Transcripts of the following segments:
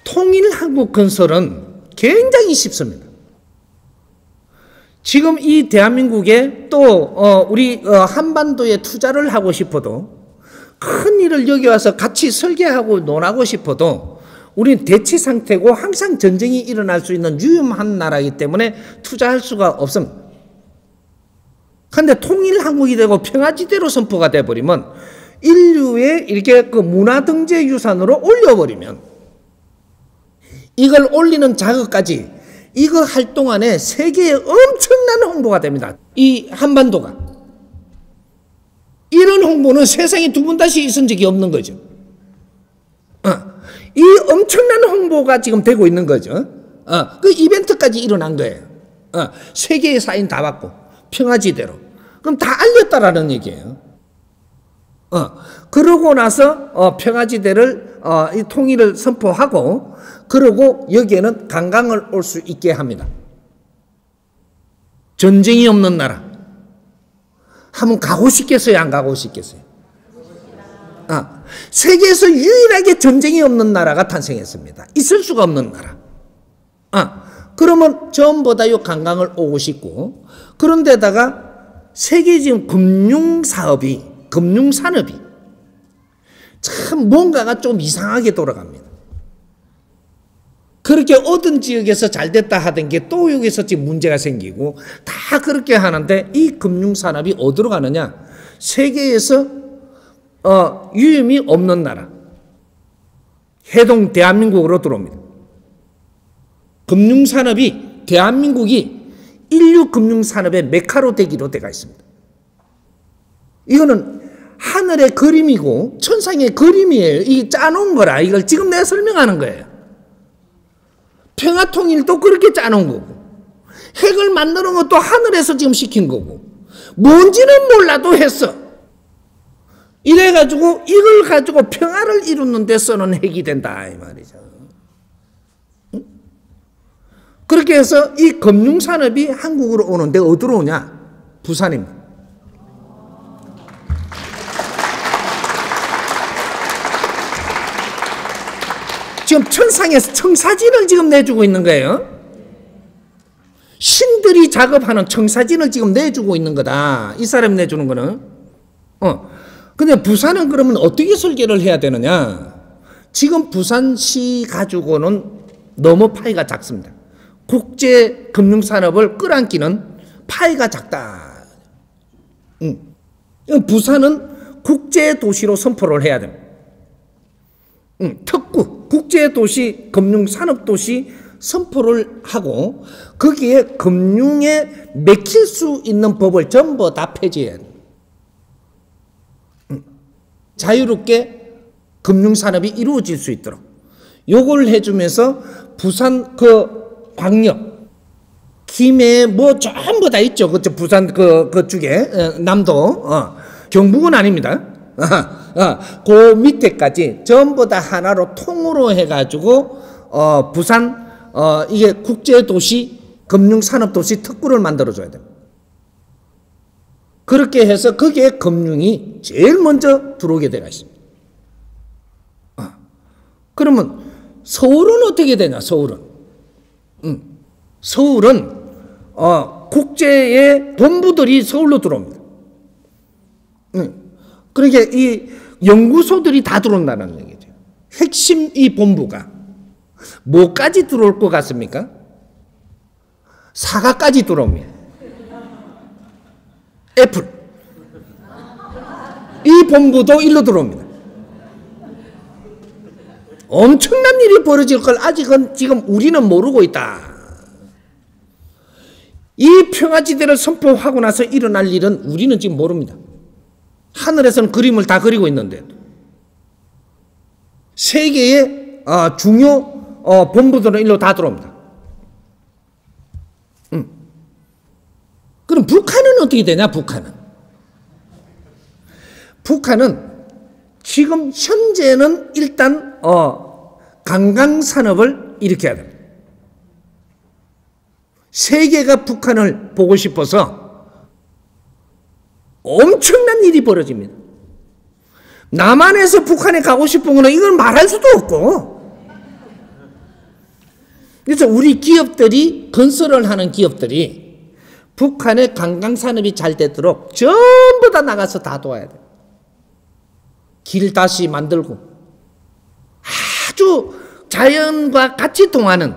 통일한국 건설은 굉장히 쉽습니다. 지금 이 대한민국에 또 우리 한반도에 투자를 하고 싶어도, 큰 일을 여기 와서 같이 설계하고 논하고 싶어도 우리는 대치 상태고 항상 전쟁이 일어날 수 있는 위험한 나라이기 때문에 투자할 수가 없습니다. 그런데 통일한국이 되고 평화지대로 선포가 돼버리면 인류의 이렇게 그 문화등재유산으로 올려버리면, 이걸 올리는 작업까지 이거 할 동안에 세계에 엄청난 홍보가 됩니다. 이 한반도가. 이런 홍보는 세상에 두 번 다시 있은 적이 없는 거죠. 이 엄청난 홍보가 지금 되고 있는 거죠. 그 이벤트까지 일어난 거예요. 세계의 사인 다 받고 평화지대로. 그럼 다 알렸다라는 얘기예요. 그러고 나서 평화지대를 이 통일을 선포하고, 그러고 여기에는 관광을 올 수 있게 합니다. 전쟁이 없는 나라. 한번 가고 싶겠어요, 안 가고 싶겠어요? 세계에서 유일하게 전쟁이 없는 나라가 탄생했습니다. 있을 수가 없는 나라. 그러면 전부 다 이 관광을 오고 싶고, 그런데다가 세계 지금 금융산업이 참 뭔가가 좀 이상하게 돌아갑니다. 그렇게 어떤 지역에서 잘 됐다 하던 게 또 여기서 지금 문제가 생기고, 다 그렇게 하는데 이 금융산업이 어디로 가느냐? 세계에서 위험이 없는 나라, 해동 대한민국으로 들어옵니다. 금융산업이, 대한민국이 인류 금융산업의 메카로 되기로 되어 있습니다. 이거는 하늘의 그림이고 천상의 그림이에요. 이게 짜놓은 거라. 이걸 지금 내가 설명하는 거예요. 평화통일도 그렇게 짜놓은 거고, 핵을 만드는 것도 하늘에서 지금 시킨 거고, 뭔지는 몰라도 했어. 이래가지고 이걸 가지고 평화를 이루는 데 쓰는 핵이 된다 이 말이죠. 그렇게 해서 이 금융산업이 한국으로 오는데 어디로 오냐? 부산입니다. 지금 천상에서 청사진을 지금 내주고 있는 거예요. 신들이 작업하는 청사진을 지금 내주고 있는 거다. 이 사람이 내주는 거는. 근데 부산은 그러면 어떻게 설계를 해야 되느냐? 지금 부산시 가지고는 너무 파이가 작습니다. 국제 금융산업을 끌어안기는 파이가 작다. 부산은 국제도시로 선포를 해야 됩니다. 특구, 국제도시, 금융산업도시 선포를 하고, 거기에 금융에 맥힐 수 있는 법을 전부 다 폐지해야 됩니다. 자유롭게 금융산업이 이루어질 수 있도록 요걸 해주면서 부산 그 광역, 김해 뭐 전부 다 있죠. 그 부산 그쪽에 남도 경북은 아닙니다. 그 밑에까지 전부 다 하나로 통으로 해가지고 부산 이게 국제도시 금융산업도시 특구를 만들어줘야 됩니다. 그렇게 해서 거기에 금융이 제일 먼저 들어오게 되어 있습니다. 그러면 서울은 어떻게 되냐? 서울은 국제의 본부들이 서울로 들어옵니다. 그러니까 이 연구소들이 다 들어온다는 얘기죠. 핵심 이 본부가 뭐까지 들어올 것 같습니까? 사과까지 들어옵니다. 애플. 이 본부도 일로 들어옵니다. 엄청난 일이 벌어질 걸 아직은 지금 우리는 모르고 있다. 이 평화지대를 선포하고 나서 일어날 일은 우리는 지금 모릅니다. 하늘에서는 그림을 다 그리고 있는데 세계의 중요 본부들은 일로 다 들어옵니다. 그럼 북한은 어떻게 되냐? 북한은 지금 현재는 일단 관광산업을 일으켜야 됩니다. 세계가 북한을 보고 싶어서 엄청난 일이 벌어집니다. 남한에서 북한에 가고 싶은 거는 이걸 말할 수도 없고, 그래서 우리 기업들이, 건설을 하는 기업들이 북한의 관광산업이 잘 되도록 전부 다 나가서 다 도와야 돼. 길 다시 만들고 아주 자연과 같이 통하는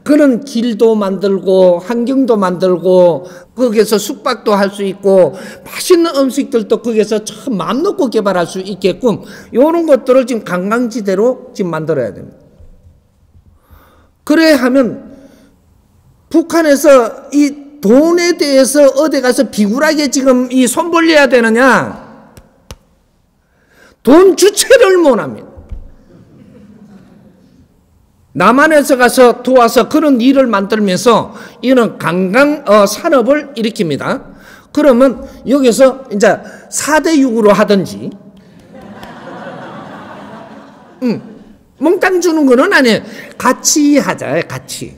그런 길도 만들고 환경도 만들고 거기에서 숙박도 할 수 있고 맛있는 음식들도 거기에서 참 마음 놓고 개발할 수 있게끔 이런 것들을 지금 관광지대로 지금 만들어야 됩니다. 그래야 하면 북한에서 이 돈에 대해서 어디 가서 비굴하게 지금 이 손 벌려야 되느냐? 돈 주체를 못 합니다. 남한에서 가서 도와서 그런 일을 만들면서 이런 관광 산업을 일으킵니다. 그러면 여기서 이제 4대6으로 하든지, 몽땅 주는 거는 아니에요. 같이 하자, 같이.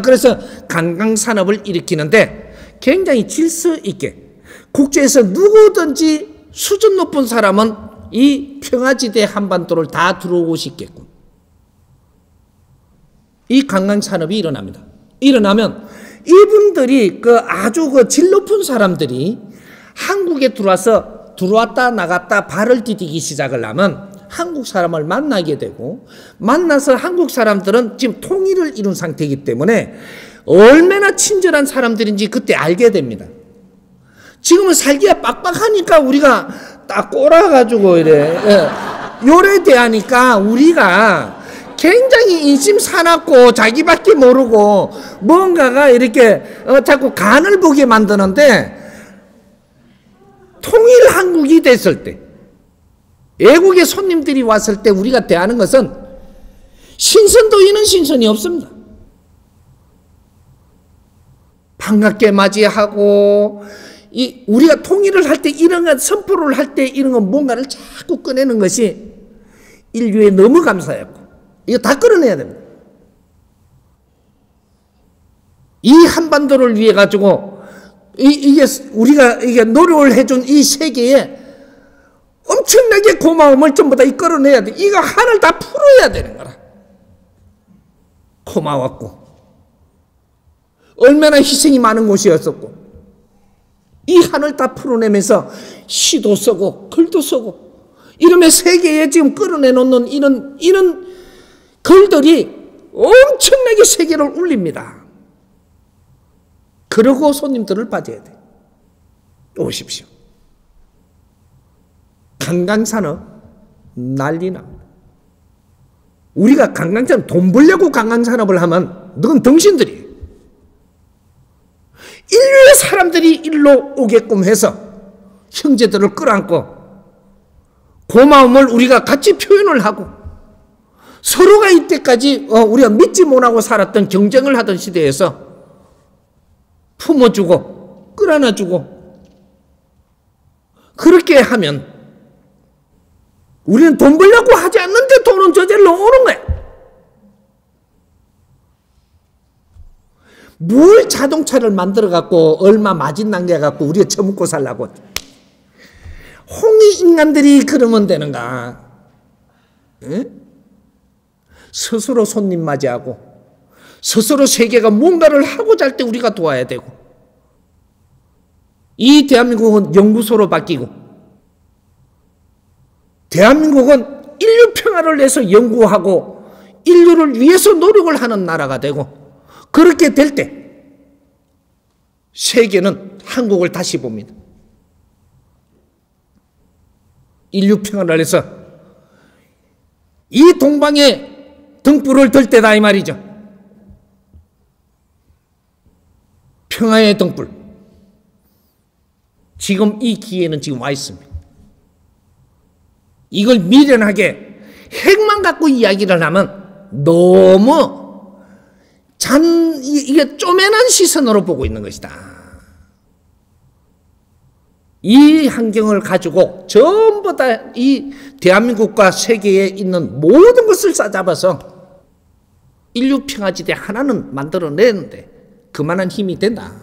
그래서 관광 산업을 일으키는데 굉장히 질서 있게 국제에서 누구든지 수준 높은 사람은 이 평화지대 한반도를 다 들어오고 싶겠군. 이 관광 산업이 일어납니다. 일어나면 이분들이 아주 질 높은 사람들이 한국에 들어왔다 나갔다 발을 디디기 시작을 하면 한국 사람을 만나게 되고, 만나서 한국 사람들은 지금 통일을 이룬 상태이기 때문에 얼마나 친절한 사람들인지 그때 알게 됩니다. 지금은 살기가 빡빡하니까 우리가 딱 꼬라가지고 이래 요래 대하니까 우리가 굉장히 인심 사납고 자기밖에 모르고 뭔가가 이렇게 자꾸 간을 보게 만드는데, 통일 한국이 됐을 때, 외국의 손님들이 왔을 때 우리가 대하는 것은 신선도 있는 신선이 없습니다. 반갑게 맞이하고, 우리가 통일을 할 때 이런 거, 선포를 할 때 이런 거 뭔가를 자꾸 꺼내는 것이 인류에 너무 감사했고, 이거 다 끌어내야 됩니다. 이 한반도를 위해 가지고 이게 우리가 노력을 해준 이 세계에 엄청나게 고마움을 전부 다 끌어내야 돼. 이거 한을 다 풀어야 되는 거라. 고마웠고 얼마나 희생이 많은 곳이었었고, 이 한을 다 풀어내면서 시도 쓰고 글도 쓰고 이러면 세계에 지금 끌어내놓는 이런 글들이 엄청나게 세계를 울립니다. 그러고 손님들을 맞아야 돼. 오십시오. 관광산업 난리 납니다. 우리가 관광산업, 돈 벌려고 관광산업을 하면 넌 당신들이 인류의 사람들이 일로 오게끔 해서 형제들을 끌어안고 고마움을 우리가 같이 표현을 하고, 서로가 이때까지 우리가 믿지 못하고 살았던 경쟁을 하던 시대에서 품어주고 끌어안아주고, 그렇게 하면 우리는 돈 벌려고 하지 않는데 돈은 저절로 오는 거야. 뭘 자동차를 만들어갖고 얼마 마진 남겨갖고 우리가 처먹고 살라고. 홍이 인간들이 그러면 되는가? 응? 스스로 손님 맞이하고 스스로 세계가 뭔가를 하고자 할 때 우리가 도와야 되고, 이 대한민국은 연구소로 바뀌고, 대한민국은 인류 평화를 위해서 연구하고 인류를 위해서 노력을 하는 나라가 되고, 그렇게 될 때 세계는 한국을 다시 봅니다. 인류 평화를 위해서 이 동방에 등불을 들 때다 이 말이죠. 평화의 등불. 지금 이 기회는 지금 와 있습니다. 이걸 미련하게 핵만 갖고 이야기를 하면 너무 이게 쪼매난 시선으로 보고 있는 것이다. 이 환경을 가지고 전부 다 이 대한민국과 세계에 있는 모든 것을 싸잡아서 인류 평화지대 하나는 만들어내는데 그만한 힘이 된다.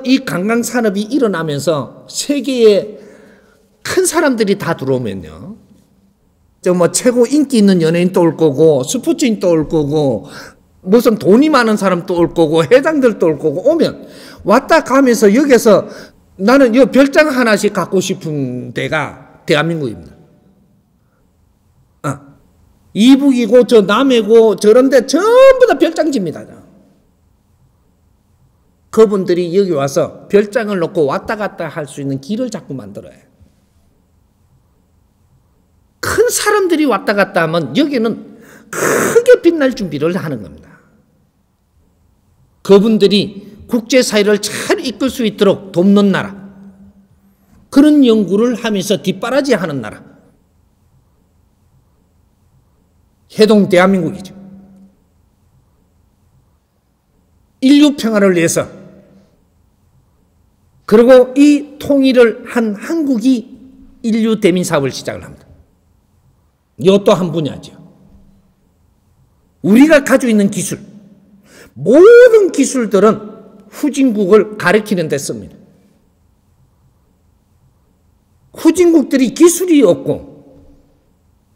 이 관광산업이 일어나면서 세계에 큰 사람들이 다 들어오면요, 저 뭐 최고 인기 있는 연예인도 올 거고, 스포츠인도 올 거고, 무슨 돈이 많은 사람도 올 거고, 회장들도 올 거고, 오면 왔다 가면서 여기서 나는 이 별장 하나씩 갖고 싶은 데가 대한민국입니다. 이북이고 저 남해고 저런데 전부 다 별장지입니다. 그분들이 여기 와서 별장을 놓고 왔다 갔다 할 수 있는 길을 자꾸 만들어요. 큰 사람들이 왔다 갔다 하면 여기는 크게 빛날 준비를 하는 겁니다. 그분들이 국제사회를 잘 이끌 수 있도록 돕는 나라, 그런 연구를 하면서 뒷바라지하는 나라, 해동 대한민국이죠. 인류 평화를 위해서, 그리고 이 통일을 한 한국이 인류 대민 사업을 시작을 합니다. 이것도 한 분야죠. 우리가 가지고 있는 기술, 모든 기술들은 후진국을 가리키는 데 씁니다. 후진국들이 기술이 없고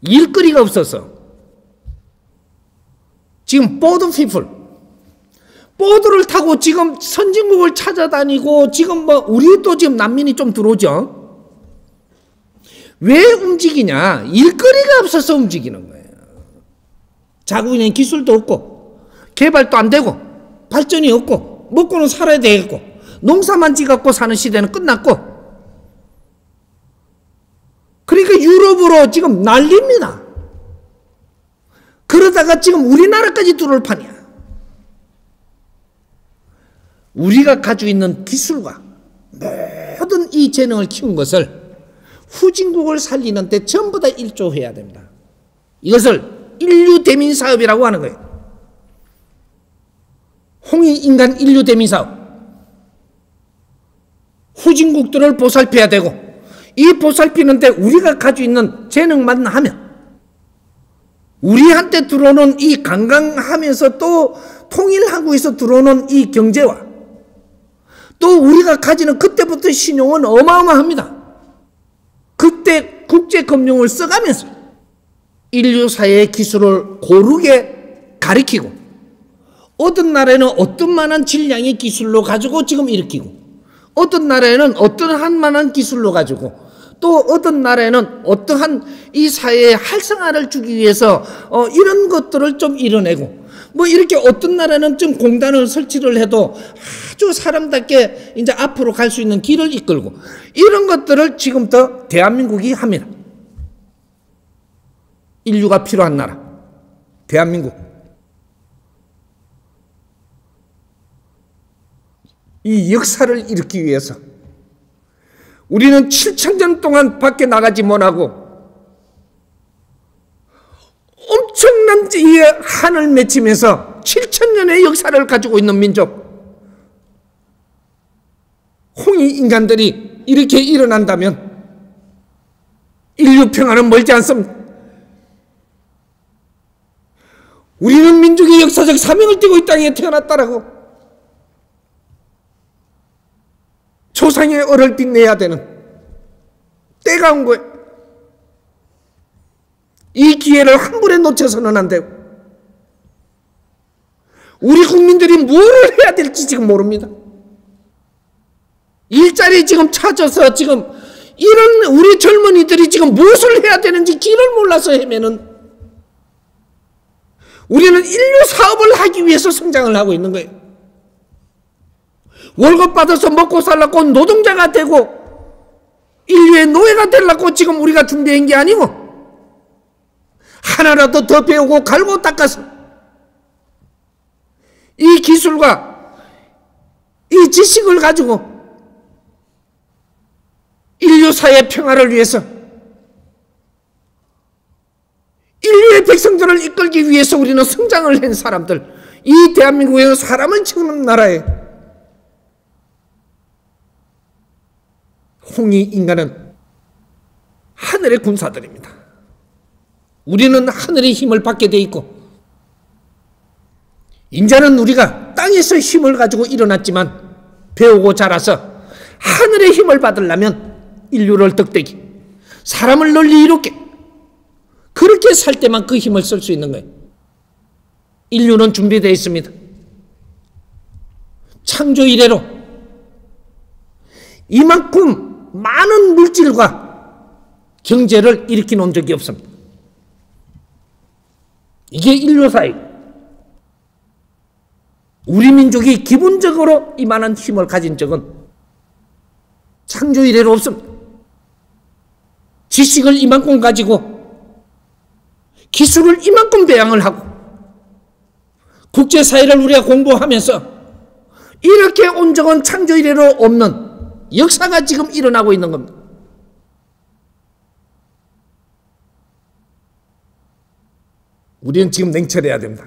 일거리가 없어서 지금 보드 피플, 보드를 타고 지금 선진국을 찾아다니고, 지금 뭐 우리도 지금 난민이 좀 들어오죠. 왜 움직이냐? 일거리가 없어서 움직이는 거예요. 자국 있는 기술도 없고 개발도 안 되고 발전이 없고 먹고는 살아야 되겠고 농사만 지갖고 사는 시대는 끝났고, 그러니까 유럽으로 지금 난립니다. 그러다가 지금 우리나라까지 들어올 판이야. 우리가 가지고 있는 기술과 모든 이 재능을 키운 것을 후진국을 살리는 데 전부 다 일조해야 됩니다. 이것을 인류 대민 사업이라고 하는 거예요. 홍익인간 인류 대민 사업. 후진국들을 보살펴야 되고, 이 보살피는데 우리가 가지고 있는 재능만 하면, 우리한테 들어오는 이 관광하면서 또 통일한국에서 들어오는 이 경제와 또 우리가 가지는 그때부터 신용은 어마어마합니다. 그때 국제금융을 써가면서 인류사회의 기술을 고르게 가리키고, 어떤 나라에는 어떤 만한 질량의 기술로 가지고 지금 일으키고, 어떤 나라에는 어떠한 만한 기술로 가지고, 또 어떤 나라에는 어떠한 이 사회의 활성화를 주기 위해서 이런 것들을 좀 이뤄내고, 뭐 이렇게 어떤 나라는 좀 공단을 설치를 해도 아주 사람답게 이제 앞으로 갈 수 있는 길을 이끌고, 이런 것들을 지금부터 대한민국이 합니다. 인류가 필요한 나라 대한민국. 이 역사를 일으키기 위해서 우리는 7,000년 동안 밖에 나가지 못하고 엄청난 이 한을 맺히면서 7,000년의 역사를 가지고 있는 민족, 홍익인간들이 이렇게 일어난다면 인류 평화는 멀지 않습니다. 우리는 민족의 역사적 사명을 띠고 이 땅에 태어났다라고 조상의 얼을 빛내야 되는 때가 온 거예요. 이 기회를 한 번에 놓쳐서는 안 되고, 우리 국민들이 뭐를 해야 될지 지금 모릅니다. 일자리 지금 찾아서 지금 이런 우리 젊은이들이 지금 무엇을 해야 되는지 길을 몰라서 헤매는, 우리는 인류 사업을 하기 위해서 성장을 하고 있는 거예요. 월급 받아서 먹고 살라고 노동자가 되고 인류의 노예가 되려고 지금 우리가 준비한 게 아니고, 하나라도 더 배우고 갈고 닦아서 이 기술과 이 지식을 가지고 인류 사회 평화를 위해서, 인류의 백성들을 이끌기 위해서 우리는 성장을 한 사람들, 이 대한민국에서 사람을 치우는 나라에 홍익인간은 하늘의 군사들입니다. 우리는 하늘의 힘을 받게 돼 있고, 인자는 우리가 땅에서 힘을 가지고 일어났지만 배우고 자라서 하늘의 힘을 받으려면 인류를 덕대기, 사람을 널리 이롭게, 그 그렇게 살 때만 그 힘을 쓸 수 있는 거예요. 인류는 준비되어 있습니다. 창조 이래로 이만큼 많은 물질과 경제를 일으켜 놓은 적이 없습니다. 이게 인류사예요. 우리 민족이 기본적으로 이만한 힘을 가진 적은 창조 이래로 없습니다. 지식을 이만큼 가지고 기술을 이만큼 배양을 하고 국제사회를 우리가 공부하면서 이렇게 온 적은 창조 이래로 없는 역사가 지금 일어나고 있는 겁니다. 우리는 지금 냉철해야 됩니다.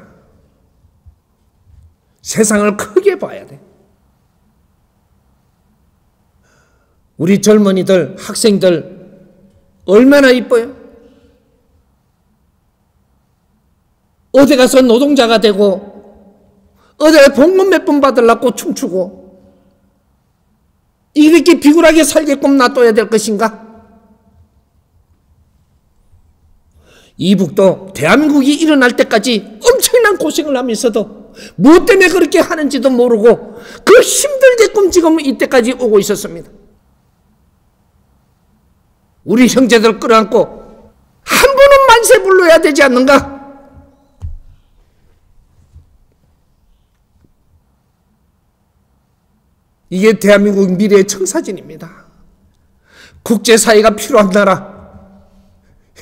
세상을 크게 봐야 돼. 우리 젊은이들, 학생들 얼마나 이뻐요? 어디 가서 노동자가 되고 어디 봉급 몇 번 받으려고 춤추고 이렇게 비굴하게 살게끔 놔둬야 될 것인가? 이북도 대한민국이 일어날 때까지 엄청난 고생을 하면서도 무엇 때문에 그렇게 하는지도 모르고 그 힘들게끔 지금 이때까지 오고 있었습니다. 우리 형제들 끌어안고 한 번은 만세 불러야 되지 않는가? 이게 대한민국 미래의 청사진입니다. 국제사회가 필요한 나라,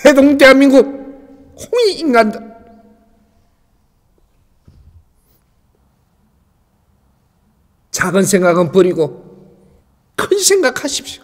해동 대한민국 홍익 인간들, 작은 생각은 버리고 큰 생각하십시오.